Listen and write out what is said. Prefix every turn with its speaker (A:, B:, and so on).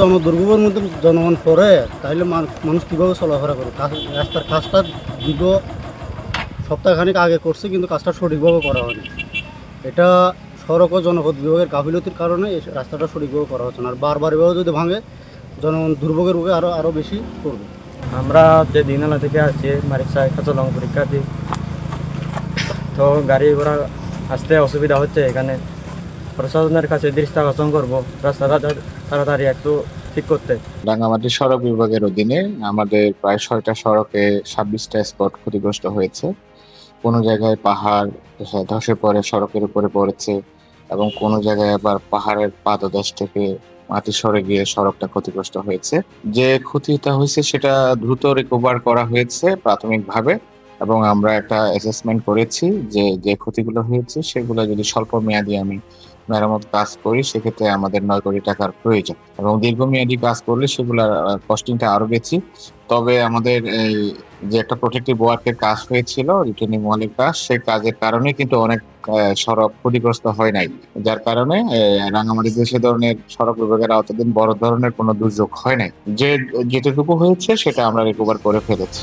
A: জনদুর্ভোগের মধ্যে জনগণ পড়ে, তাহলে মানুষ কীভাবে চলাফেরা করবে? রাস্তার কাজটা দীর্ঘ সপ্তাহখানিক আগে করছে, কিন্তু কাজটা সঠিকভাবে করা হয়নি। এটা সড়ক ও জনপথ বিভাগের গাফিলতির কারণে এই রাস্তাটা সঠিকভাবে করা হচ্ছে না। আর বারবার এভাবে যদি ভাঙে, জনগণ দুর্ভোগের মুখে আরও বেশি পড়বে।
B: আমরা যে দিনালা থেকে আসছি মারিকসা কাঁচলং পরীক্ষা দিই, তো গাড়ি ঘোড়া আসতে অসুবিধা হচ্ছে। এখানে প্রশাসনের কাছে দৃষ্টি আকর্ষণ করবো রাস্তাটা তাড়াতাড়ি একটু ঠিক করতে।
C: রাঙ্গামাটি সড়ক বিভাগের অধীনে আমাদের প্রায় 6টা সড়কে 26টা স্পট ক্ষতিগ্রস্ত হয়েছে। কোনো জায়গায় পাহাড় ধসে পড়ে সড়কের উপরে পড়েছে, এবং কোনো জায়গায় আবার পাহাড়ের পাদদেশ থেকে মাটি সরে গিয়ে সড়কটা ক্ষতিগ্রস্ত হয়েছে। যে ক্ষতিটা হয়েছে সেটা দ্রুত রিকভার করা হয়েছে প্রাথমিকভাবে, এবং আমরা একটা অ্যাসেসমেন্ট করেছি যে যে ক্ষতিগুলো হয়েছে সেগুলো যদি স্বল্প মেয়াদী আমি মেরামত কাজ করি, সেক্ষেত্রে আমাদের 9 কোটি টাকার প্রয়োজন, এবং দীর্ঘমেয়াদী কাজ করলে সেগুলোর কস্টিংটা আরো বেশি। তবে আমাদের এই যে একটা প্রোটেক্টিভ ওয়ার্কের কাজ হয়েছিল, রিটেনিং ওয়ালের কাজ, সেই কাজের কারণে কিন্তু অনেক সড়ক ক্ষতিগ্রস্ত হয় নাই, যার কারণে রাঙামাটিতে সে ধরনের সড়ক বিভাগের আওতাধীন বড় ধরনের কোনো দুর্যোগ হয় নাই। যেটুকু হয়েছে সেটা আমরা রিকভার করে ফেলেছি।